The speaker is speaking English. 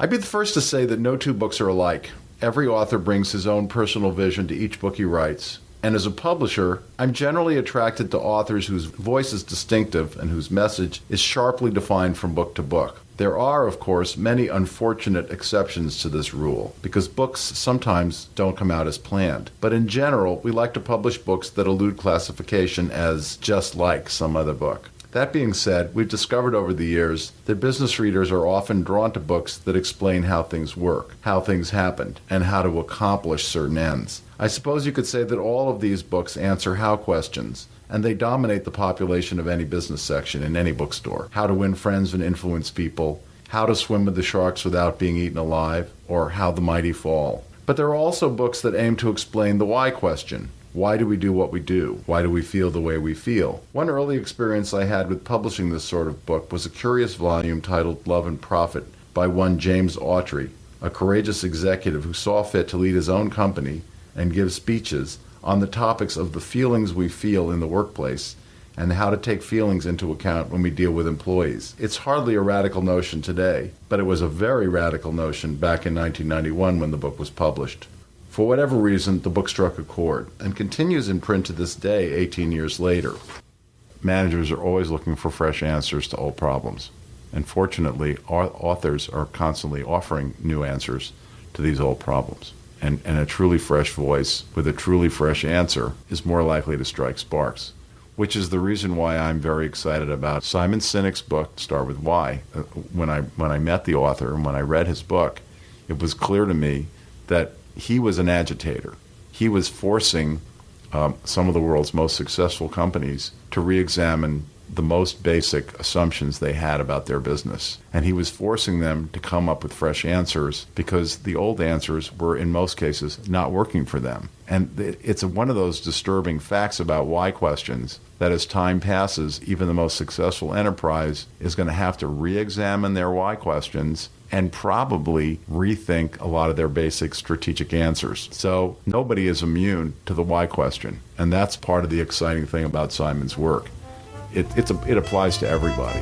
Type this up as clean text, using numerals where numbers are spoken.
I'd be the first to say that no two books are alike. Every author brings his own personal vision to each book he writes. And as a publisher, I'm generally attracted to authors whose voice is distinctive and whose message is sharply defined from book to book. There are, of course, many unfortunate exceptions to this rule, because books sometimes don't come out as planned. But in general, we like to publish books that elude classification as just like some other book. That being said, we've discovered over the years that business readers are often drawn to books that explain how things work, how things happened, and how to accomplish certain ends. I suppose you could say that all of these books answer how questions, and they dominate the population of any business section in any bookstore. How to win friends and influence people, how to swim with the sharks without being eaten alive, or how the mighty fall. But there are also books that aim to explain the why question. Why do we do what we do? Why do we feel the way we feel? One early experience I had with publishing this sort of book was a curious volume titled Love and Profit by one James Autry, a courageous executive who saw fit to lead his own company and give speeches on the topics of the feelings we feel in the workplace and how to take feelings into account when we deal with employees. It's hardly a radical notion today, but it was a very radical notion back in 1991 when the book was published. For whatever reason, the book struck a chord and continues in print to this day, 18 years later. Managers are always looking for fresh answers to old problems. And fortunately, authors are constantly offering new answers to these old problems. And a truly fresh voice with a truly fresh answer is more likely to strike sparks, which is the reason why I'm very excited about Simon Sinek's book, Start With Why. When I met the author and when I read his book, it was clear to me that he was an agitator. He was forcing some of the world's most successful companies to re-examine the most basic assumptions they had about their business. And he was forcing them to come up with fresh answers because the old answers were, in most cases, not working for them. And it's one of those disturbing facts about why questions that as time passes, even the most successful enterprise is going to have to re-examine their why questions and probably rethink a lot of their basic strategic answers. So nobody is immune to the why question. And that's part of the exciting thing about Simon's work. It applies to everybody.